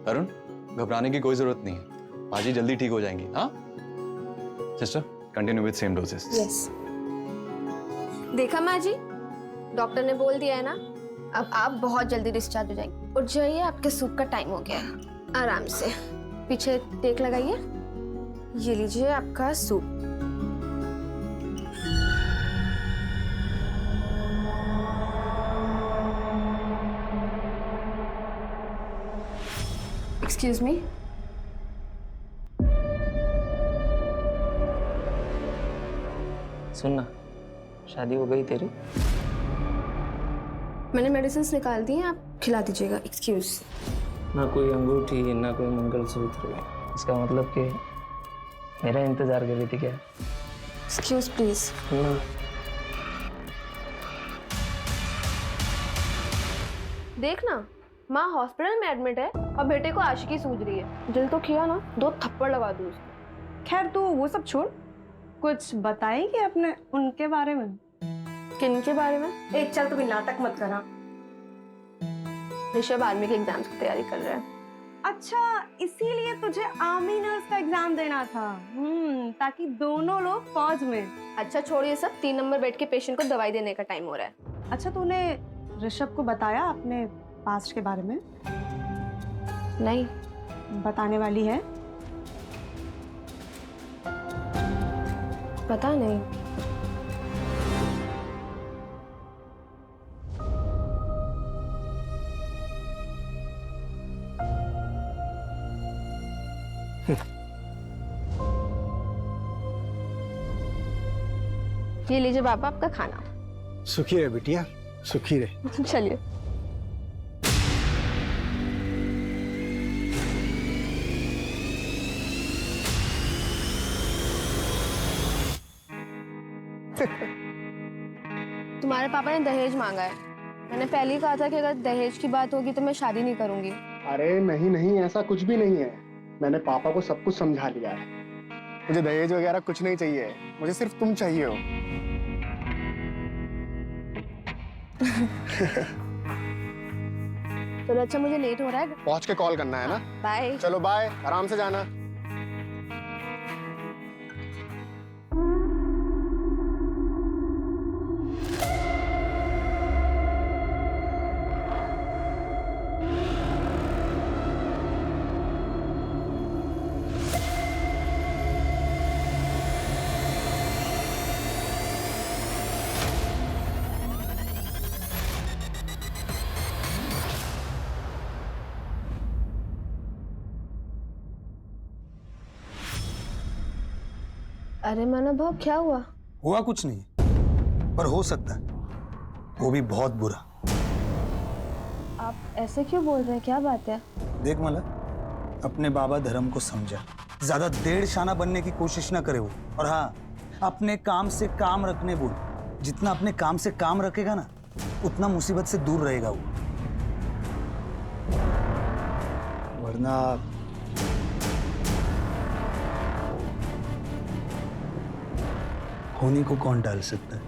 अरुण, घबराने की कोई जरूरत नहीं है, बाजी जल्दी ठीक हो जाएंगी। हाँ sister, continue with same doses. Yes. देखा माँ जी, डॉक्टर ने बोल दिया है ना, अब आप बहुत जल्दी डिस्चार्ज हो जाएंगे। उठ जाइए, आपके सूप का टाइम हो गया है। आराम से पीछे टेक लगाइए। ये लीजिए आपका सूप। Excuse me. सुनना, शादी हो गई तेरी? मैंने मेडिसिन निकाल दी हैं, आप खिला दीजिएगा। एक्सक्यूज। ना कोई अंगूठी, ना कोई मंगलसूत्र। इसका मतलब कि मेरा इंतजार कर रही थी क्या? Excuse please. देखना, माँ हॉस्पिटल में एडमिट है और बेटे को आशिकी सूझ रही है। दिल तो किया ना, 2 थप्पड़ लगा दूँ उसको। खैर तू वो सब छोड़, कुछ बताएगी अपने उनके बारे में? किन के बारे में? एक चल, तू भी नाटक मत करा। ऋषभ आर्मी के एग्जाम्स की तैयारी कर रहा है। अच्छा, इसीलिए तुझे आर्मी नर्स का एग्जाम देना था। ताकि दोनों लोग फौज में। अच्छा छोड़िए सब, 3 नंबर बेड के पेशेंट को दवाई देने का टाइम हो रहा है। अच्छा, तूने ऋषभ को बताया अपने पास्ट के बारे में? नहीं। बताने वाली है? पता नहीं। ये लीजिए पापा आपका खाना। सुखी रहे बिटिया, सुखी रहे। चलिए। तुम्हारे पापा ने दहेज मांगा है। मैंने पहले ही कहा था कि अगर दहेज की बात होगी तो मैं शादी नहीं करूंगी। अरे नहीं नहीं, ऐसा कुछ भी नहीं है। मैंने पापा को सब कुछ समझा लिया है। मुझे दहेज वगैरह कुछ नहीं चाहिए, मुझे सिर्फ तुम चाहिए हो। चलो अच्छा, मुझे लेट हो रहा है। पहुंच के कॉल करना है ना? बाय। चलो बाय, आराम से जाना। अरे मानव, क्या हुआ? हुआ कुछ नहीं, पर हो सकता है, वो भी बहुत बुरा। आप ऐसे क्यों बोल रहे हैं, क्या बात है? देख मला, अपने बाबा धर्म को समझा, ज्यादा देड़ शाना बनने की कोशिश ना करे वो। और हाँ, अपने काम से काम रखने बोल। जितना अपने काम से काम रखेगा ना, उतना मुसीबत से दूर रहेगा वो। वरना होने को कौन डाल सकता है?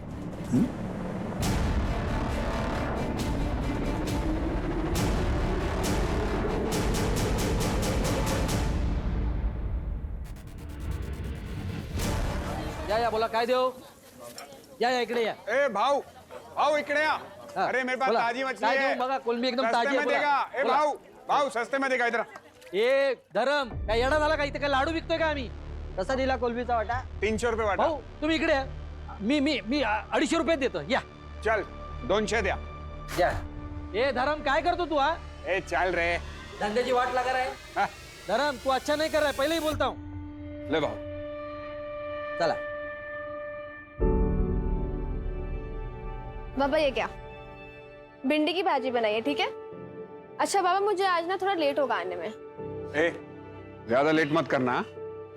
या बोला काय देव? या इकडे या। ए भाऊ, भाऊ इकडे या। अरे मेरे पास बोला, ताजी मछली काय है। देऊ बघा, कोलंबी एकदम सस्ते ताजी में आहे, बोला, देगा। ए बोला। भाऊ, भाऊ सस्ते में देगा इधर। ए धरम, काय येडा झाला का? इथे काय लाडू विकतोय का आम्ही? कसा दिला कोलंबीचा वाटा? 300 रुपये वाटा। भाऊ तुम्ही इकडे या. मी 250 रुपये देतो, या चल 200 द्या। या. ए धरम, काय करतो तू? हा, ए चल रे। धंद्याची वाट लगा रहा है. हाँ, धरम, तू अच्छा नहीं कर रहा है, पहले ही बोलता हूँ. ले भाऊ। चला. बाबा ये क्या? भिंडी की भाजी बनाई है, ठीक है? अच्छा बाबा, मुझे आज ना थोड़ा लेट होगा आने में। ए ज्यादा लेट मत करना।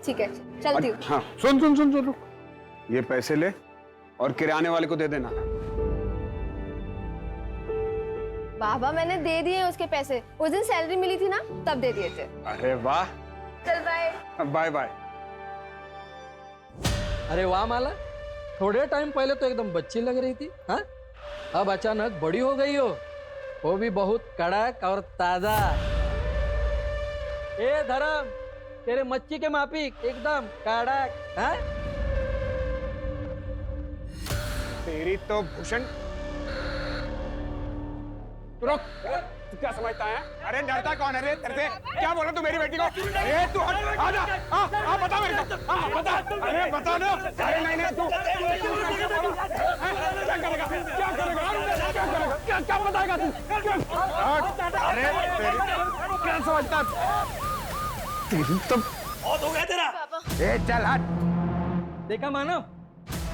ठीक है, चलती हूँ। हाँ सुन सुन सुन सुन, रुक। ये पैसे ले और किराने वाले को दे देना। बाबा मैंने दे दिए उसके पैसे, उस दिन सैलरी मिली थी ना, तब दे दिए थे। अरे वाह। चल बाय। Bye bye. अरे वाह माला, थोड़े टाइम पहले तो एकदम बच्ची लग रही थी, हाँ? अब अचानक बड़ी हो गई हो, वो भी बहुत कड़क और ताजा। ए धर्म, तेरे मच्छी के माफिक एकदम कड़क, हैं? तेरी तो भूषण। तू रुक, तू क्या समझता है? अरे डरता कौन है रे तेरे से? क्या बोला तू मेरी बेटी को? अरे तू हट, आ जा, आ बता मेरे को, बता, अरे बता ना। अरे नहीं तू क्या करेगा? क्या करेगा? क्या बताएगा तू? अरे क्या समझता? तेरी तो बहुत हो गया तेरा। ए चल हट। देखा मानव,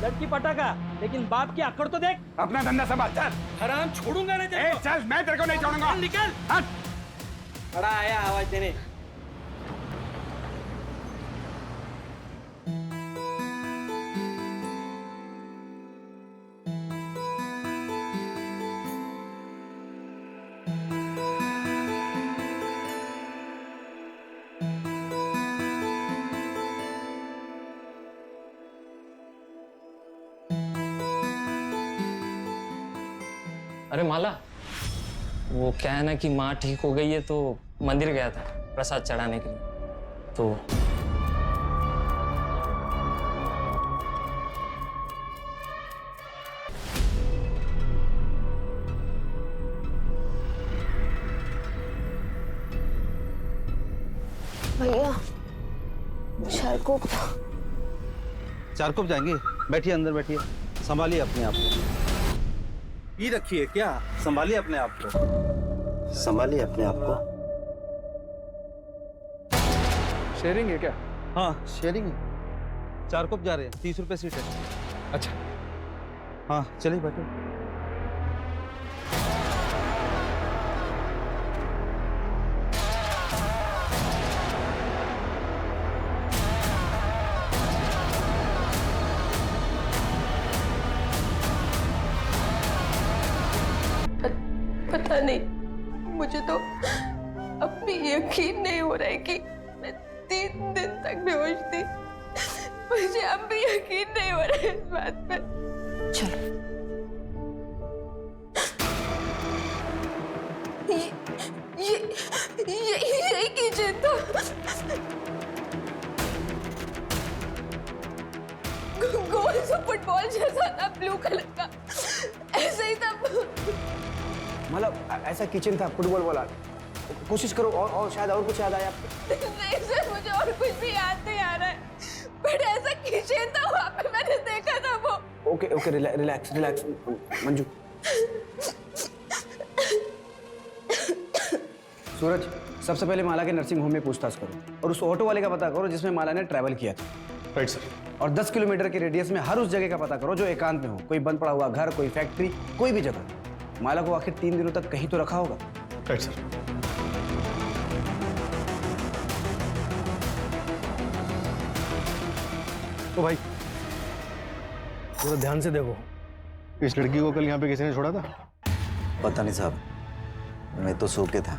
लड़की पटाखा, लेकिन बाप की अकड़ तो देख। अपना धंधा संभाल चल। हराम छोड़ूंगा नहीं तेरे ए को। चल, मैं तेरे को नहीं छोड़ूंगा। निकल। हट। बड़ा आया आवाज देने। अरे माला, वो क्या है ना कि माँ ठीक हो गई है तो मंदिर गया था प्रसाद चढ़ाने के लिए। तो भैया शरकुप। चारकोप जाएंगे? बैठिए अंदर बैठिए, संभालिए अपने आप को। पी रखिए क्या? संभालिए अपने आप को, संभालिए अपने आप को। शेयरिंग है क्या? हाँ शेयरिंग है। चारकोप जा रहे हैं, 30 रुपए सीट है। अच्छा हाँ चलिए बैठो। पता नहीं, मुझे तो अब भी यकीन नहीं हो रहा है कि मैं 3 दिन तक बेहोश थी। मुझे अब भी यकीन नहीं हो रहा है इस बात पे। चलो ये किचन था। गोल सा फुटबॉल जैसा था, ब्लू कलर का, ऐसा ही था। मतलब ऐसा किचन था, फुटबॉल वाला। कोशिश करो और शायद और कुछ याद आया आपको। नहीं सर, मुझे और कुछ भी याद नहीं आ रहा है, बट ऐसा किचन था, वहाँ पे मैंने देखा था वो। Okay relax Manju. सूरज, सबसे पहले माला के नर्सिंग होम में पूछताछ करो और उस ऑटो वाले का पता करो जिसमें माला ने ट्रैवल किया था। Right sir. और 10 किलोमीटर के रेडियस में हर उस जगह का पता करो जो एकांत में हो, कोई बंद पड़ा हुआ घर, कोई फैक्ट्री, कोई भी जगह। माला को आखिर 3 दिनों तक कहीं तो रखा होगा। Right sir. तो भाई थोड़ा ध्यान से देखो, इस लड़की को कल यहाँ पे किसी ने छोड़ा था? पता नहीं साहब, मैं तो सो के था,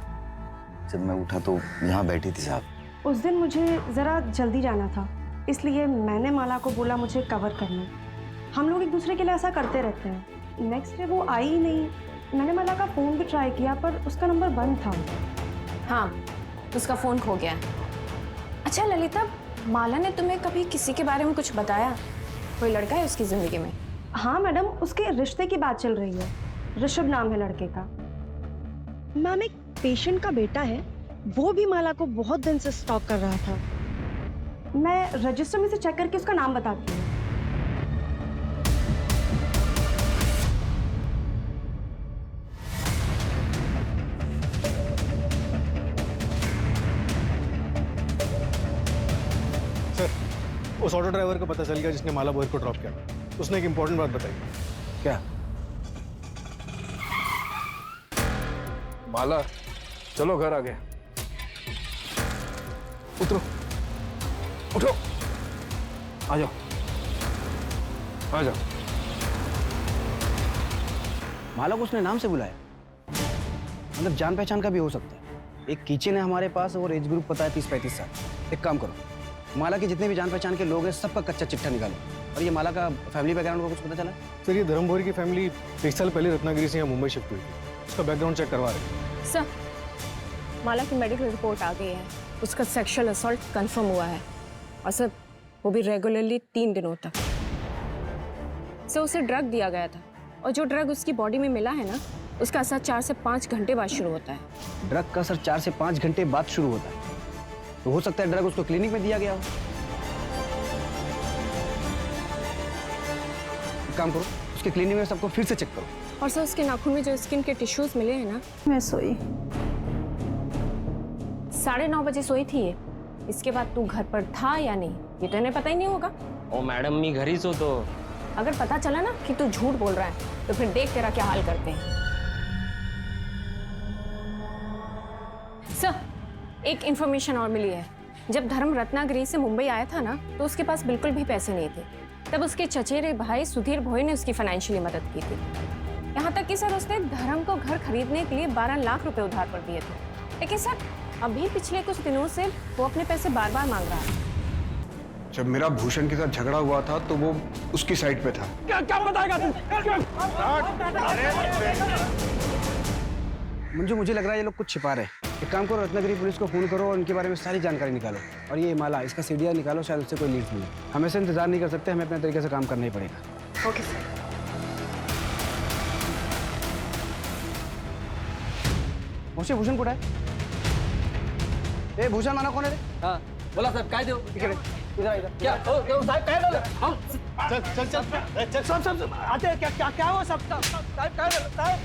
जब मैं उठा तो यहाँ बैठी थी साहब। उस दिन मुझे ज़रा जल्दी जाना था, इसलिए मैंने माला को बोला मुझे कवर करना। हम लोग एक दूसरे के लिए ऐसा करते रहते हैं। नेक्स्ट डे वो आई ही नहीं। मैंने माला का फ़ोन भी ट्राई किया पर उसका नंबर बंद था। हाँ, उसका फ़ोन खो गया। अच्छा ललिता, माला ने तुम्हें कभी किसी के बारे में कुछ बताया? कोई लड़का है उसकी ज़िंदगी में? हाँ मैडम, उसके रिश्ते की बात चल रही है। ऋषभ नाम है लड़के का। मैम, एक पेशेंट का बेटा है, वो भी माला को बहुत दिन से स्टॉक कर रहा था। मैं रजिस्टर में से चेक करके उसका नाम बताती हूँ। उस ऑटो ड्राइवर को पता चल गया जिसने माला बोयर को ड्रॉप किया। उसने एक इंपॉर्टेंट बात बताई। क्या? माला, चलो घर आ गए। उतरो, उठो, आ जाओ, आ जाओ। माला को उसने नाम से बुलाया, मतलब जान पहचान का भी हो सकता है। एक किचन है हमारे पास और एज ग्रुप पता है 30-35 साल। एक काम करो, माला के जितने भी जान पहचान के लोग हैं सबका कच्चा चिट्ठा निकालो। और ये माला का फैमिली बैकग्राउंड का कुछ पता चला? सर, ये धर्म भोरी की फैमिली 1 साल पहले रत्नागिरी से यहाँ मुंबई शिफ्ट हुई थी। उसका बैकग्राउंड चेक करवा रहे हैं। सर, माला की मेडिकल रिपोर्ट आ गई है। उसका सेक्सुअल असॉल्ट कंफर्म हुआ है और सर वो भी रेगुलरली 3 दिनों तक। सर उसे ड्रग दिया गया था और जो ड्रग उसकी बॉडी में मिला है ना, उसका असर 4 से 5 घंटे बाद शुरू होता है। ड्रग का असर 4 से 5 घंटे बाद शुरू होता है, तो हो सकता है ड्रग उसको क्लिनिक में दिया गया हो। एक काम करो, उसके क्लिनिक में सबको फिर से चेक करो। और सर उसके नाखून में जो स्किन के टिश्यूज मिले हैं ना, मैं सोई। 9:30 बजे सोई थी ये। इसके बाद तू घर पर था या नहीं ये तो इन्हें पता ही नहीं होगा। ओ मैडम मी घर ही सो तो। अगर पता चला ना कि तू झूठ बोल रहा है तो फिर देख तेरा क्या हाल करते हैं। सर एक इंफॉर्मेशन और मिली है। जब धर्म रत्नागिरी से मुंबई आया था ना, तो उसके पास बिल्कुल भी पैसे नहीं थे। तब उसके चचेरे भाई सुधीर भोई ने उसकी फाइनेंशियली मदद की थी। यहाँ तक कि सर उसने धर्म को घर खरीदने के लिए 12 लाख रुपए उधार पर दिए थे। लेकिन सर अभी पिछले कुछ दिनों से वो अपने पैसे बार बार मांग रहा है। जब मेरा भूषण के साथ झगड़ा हुआ था तो वो उसकी साइड पे था। क्या बताएगा तू? मंजू, मुझे लग रहा है ये लोग कुछ छिपा रहे हैं। एक काम करो, रत्नागिरी पुलिस को फोन करो और उनके बारे में सारी जानकारी निकालो। और ये माला, इसका सीडीआर निकालो, शायद उससे कोई लीड मिले। हम ऐसे इंतजार नहीं कर सकते, हमें अपने तरीके से काम करना ही पड़ेगा। Okay sir. मोशी, भूषण कुठे आहे? ए भूषण माना कोण आहे रे? हाँ बोला साहब काय देऊ इकडे, इधर इधर। क्या साहब काय झालं? हाँ, चल सब आते क्या हुआ सब साहब काय झालं साहब?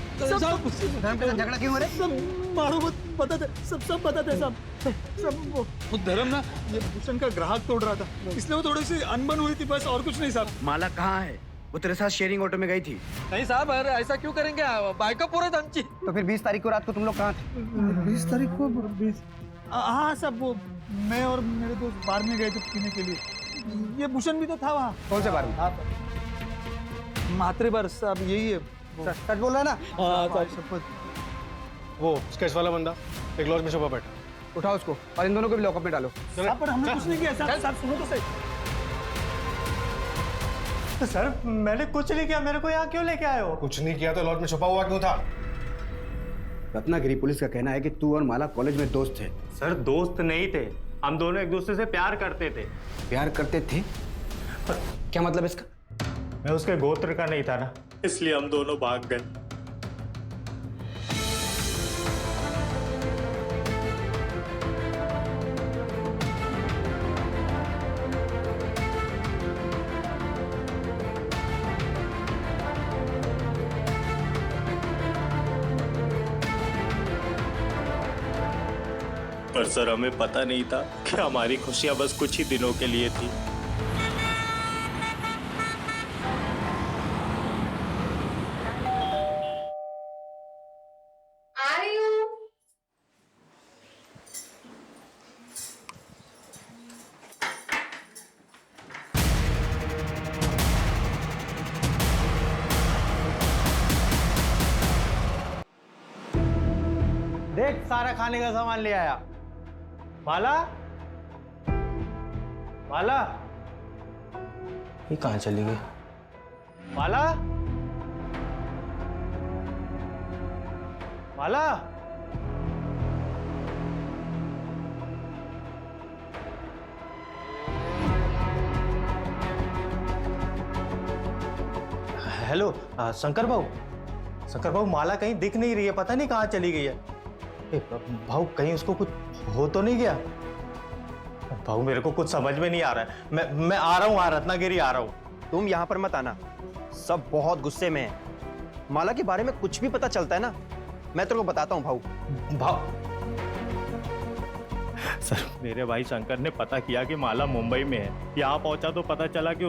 धर्म के साथ झगड़ा क्यों हो रहा है? मारो मत, बता दे, सब बता दे, सब वो धर्म ना ये भूषण का ग्राहक तोड़ रहा था, इसलिए वो थोड़ी सी अनबन हुई थी, बस और कुछ नहीं साहब। माला कहाँ है? वो तेरे साथ शेयरिंग ऑटो में गई थी। नहीं साहब, अरे ऐसा क्यों करेंगे? बाइक पूरे आमची। तो फिर 20 तारीख को रात को तुम लोग कहाँ थे? 20 तारीख को 20? हाँ सब वो मैं और मेरे दोस्त बार में गए थे पीने के लिए। ये भूषण भी तो था वहाँ। कौन से बार में? मात्रे बार साहब, यही है। सच बोल रहा है ना? हाँ शपथ। वो स्केच वाला बंदा एक लॉज में छुपा बैठा। उठाओ उसको और इन दोनों को भी लॉकअप में डालो। साहब पर हमने कुछ नहीं किया साहब, सुनो तो सही। सर मैंने कुछ नहीं किया, मेरे को यहाँ क्यों लेके आए हो? कुछ नहीं किया तो लॉज में छुपा हुआ क्यों था? रत्नागिरी पुलिस का कहना है कि तू और माला कॉलेज में दोस्त थे। सर दोस्त नहीं थे, हम दोनों एक दूसरे से प्यार करते थे। प्यार करते थे? क्या मतलब इसका? मैं उसके गोत्र का नहीं था ना, इसलिए हम दोनों भाग गए। पर सर हमें पता नहीं था कि हमारी खुशियां बस कुछ ही दिनों के लिए थी। आ रही हूँ। देख सारा खाने का सामान ले आया। माला, माला, ये कहाँ चली गई? माला, माला। हेलो शंकर भाऊ, माला कहीं दिख नहीं रही है, पता नहीं कहाँ चली गई है। भाऊ कहीं उसको कुछ हो तो नहीं गया? भाऊ मेरे को कुछ समझ में नहीं आ रहा है। मैं आ रहा हूँ, रत्नागिरी आ रहा हूँ। तुम यहाँ पर मत आना, सब बहुत गुस्से में है। माला के बारे में कुछ भी पता चलता है ना, मैं तेरे को बताता हूँ भाऊ। सर मेरे भाई शंकर ने पता किया कि माला मुंबई में है। यहाँ पहुंचा तो पता चला कि